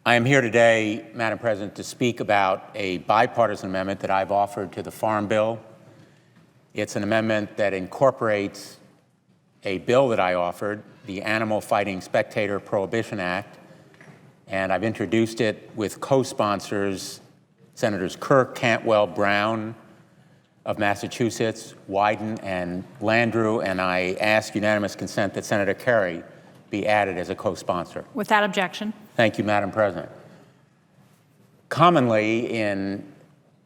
I am here today, Madam President, to speak about a bipartisan amendment that I've offered to the Farm Bill. It's an amendment that incorporates a bill that I offered, the Animal Fighting Spectator Prohibition Act, and I've introduced it with co-sponsors Senators Kirk, Cantwell, Brown of Massachusetts, Wyden, and Landrieu, and I ask unanimous consent that Senator Kerry be added as a co-sponsor. Without objection. Thank you, Madam President. Commonly, in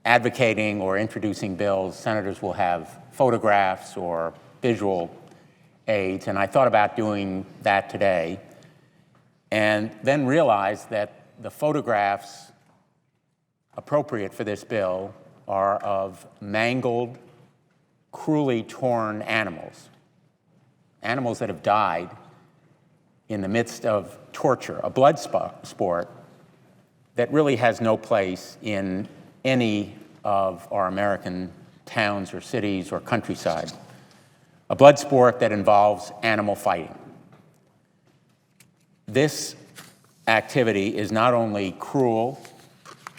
advocating or introducing bills, senators will have photographs or visual aids, and I thought about doing that today, and then realized that the photographs appropriate for this bill are of mangled, cruelly torn animals, animals that have died in the midst of torture, a blood sport that really has no place in any of our American towns or cities or countryside, a blood sport that involves animal fighting. This activity is not only cruel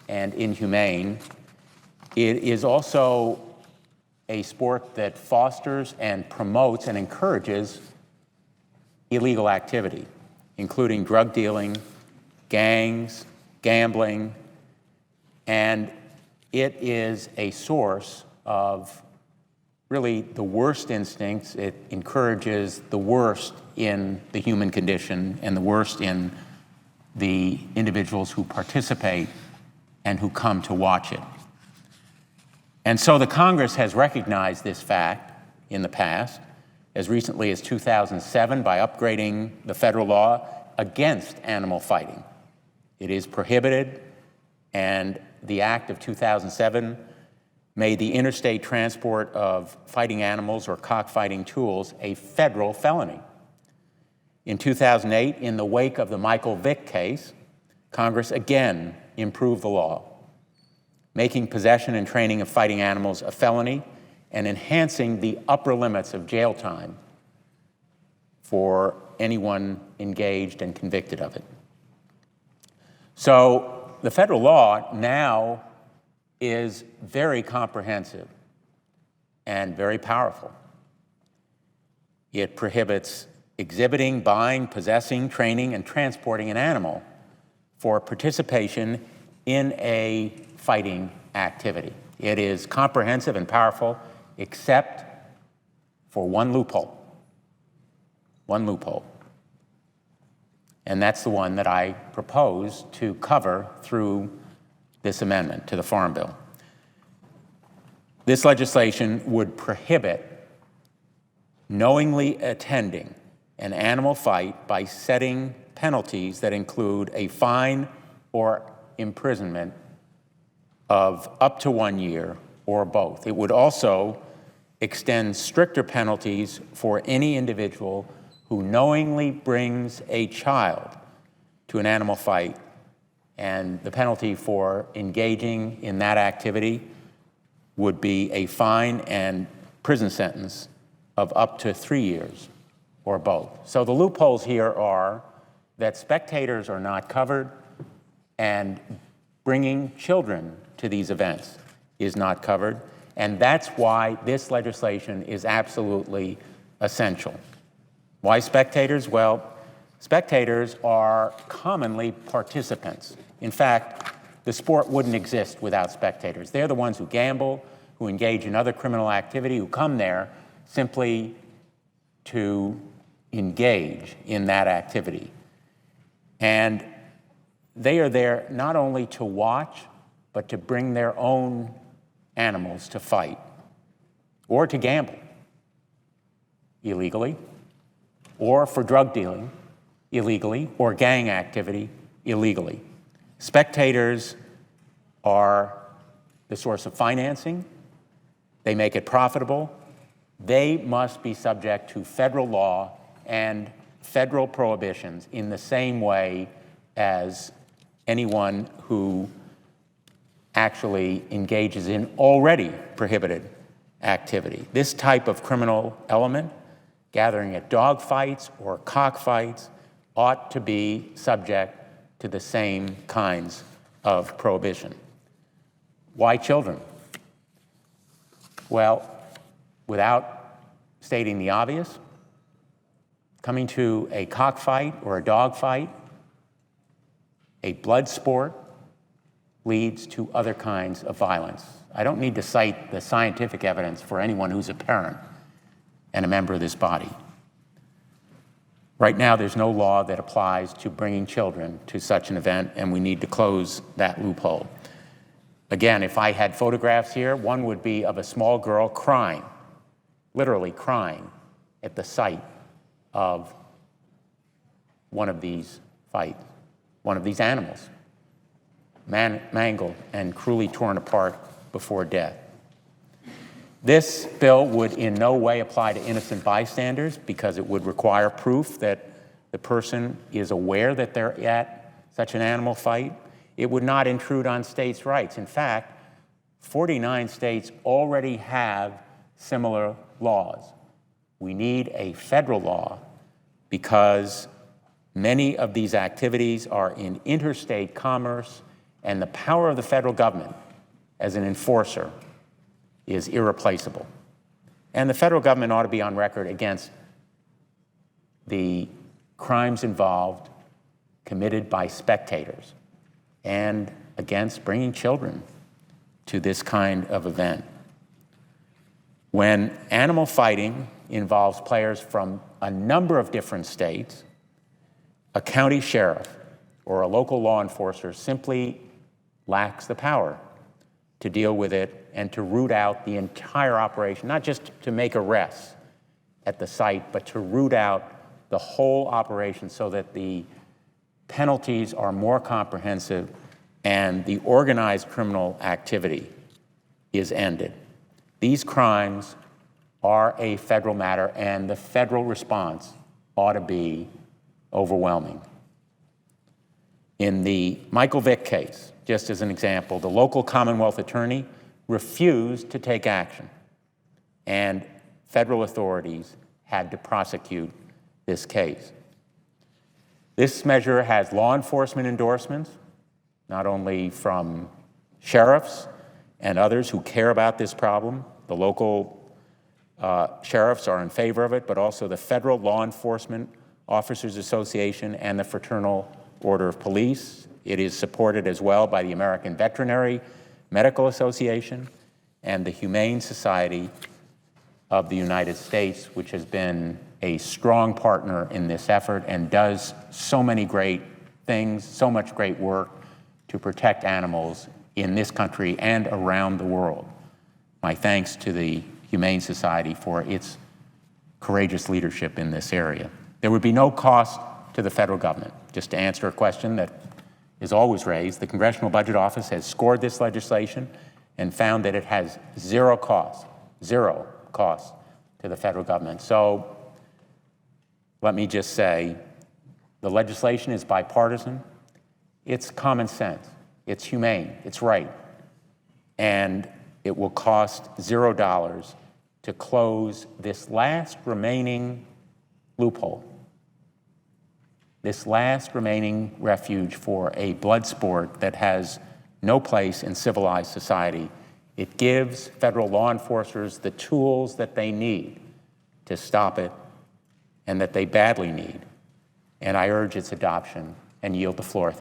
and inhumane, it is also a sport that fosters and promotes and encourages illegal activity, including drug dealing, gangs, gambling, and it is a source of really the worst instincts. It encourages the worst in the human condition and the worst in the individuals who participate and who come to watch it. And so the Congress has recognized this fact in the past, as recently as 2007, by upgrading the federal law against animal fighting. It is prohibited, and the Act of 2007 made the interstate transport of fighting animals or cockfighting tools a federal felony. In 2008, in the wake of the Michael Vick case, Congress again improved the law, making possession and training of fighting animals a felony and enhancing the upper limits of jail time for anyone engaged and convicted of it. So the federal law now is very comprehensive and very powerful. It prohibits exhibiting, buying, possessing, training, and transporting an animal for participation in a fighting activity. It is comprehensive and powerful, except for one loophole. One loophole. And that's the one that I propose to cover through this amendment to the Farm Bill. This legislation would prohibit knowingly attending an animal fight by setting penalties that include a fine or imprisonment of up to 1 year or both. It would also extend stricter penalties for any individual who knowingly brings a child to an animal fight, and the penalty for engaging in that activity would be a fine and prison sentence of up to 3 years or both. So the loopholes here are that spectators are not covered and bringing children to these events is not covered, and that's why this legislation is absolutely essential. Why spectators? Well, spectators are commonly participants. In fact, the sport wouldn't exist without spectators. They're the ones who gamble, who engage in other criminal activity, who come there simply to engage in that activity. And they are there not only to watch, but to bring their own animals to fight or to gamble illegally, or for drug dealing illegally, or gang activity illegally. Spectators are the source of financing. They make it profitable. They must be subject to federal law and federal prohibitions in the same way as anyone who actually engages in already prohibited activity. This type of criminal element, gathering at dog fights or cockfights, ought to be subject to the same kinds of prohibition. Why children? Well, without stating the obvious, coming to a cockfight or a dogfight, a blood sport, leads to other kinds of violence. I don't need to cite the scientific evidence for anyone who's a parent and a member of this body. Right now, there's no law that applies to bringing children to such an event, and we need to close that loophole. Again, if I had photographs here, one would be of a small girl crying, literally crying, at the sight of one of these fights, one of these animals, mangled and cruelly torn apart before death. This bill would in no way apply to innocent bystanders because it would require proof that the person is aware that they're at such an animal fight. It would not intrude on states' rights. In fact, 49 states already have similar laws. We need a federal law because many of these activities are in interstate commerce, and the power of the federal government as an enforcer is irreplaceable. And the federal government ought to be on record against the crimes involved committed by spectators and against bringing children to this kind of event. When animal fighting involves players from a number of different states, a county sheriff or a local law enforcer simply lacks the power to deal with it and to root out the entire operation, not just to make arrests at the site, but to root out the whole operation so that the penalties are more comprehensive and the organized criminal activity is ended. These crimes are a federal matter, and the federal response ought to be overwhelming. In the Michael Vick case, just as an example, the local Commonwealth attorney refused to take action, and federal authorities had to prosecute this case. This measure has law enforcement endorsements, not only from sheriffs and others who care about this problem. The local sheriffs are in favor of it, but also the Federal Law Enforcement Officers Association and the Fraternal Order of Police. It is supported as well by the American Veterinary Medical Association and the Humane Society of the United States, which has been a strong partner in this effort and does so many great things, so much great work to protect animals in this country and around the world. My thanks to the Humane Society for its courageous leadership in this area. There would be no cost to the federal government. Just to answer a question that is always raised, the Congressional Budget Office has scored this legislation and found that it has zero cost to the federal government. So let me just say, the legislation is bipartisan, it's common sense, it's humane, it's right, and it will cost $0 to close this last remaining loophole, this last remaining refuge for a blood sport that has no place in civilized society. It gives federal law enforcers the tools that they need to stop it and that they badly need. And I urge its adoption and yield the floor.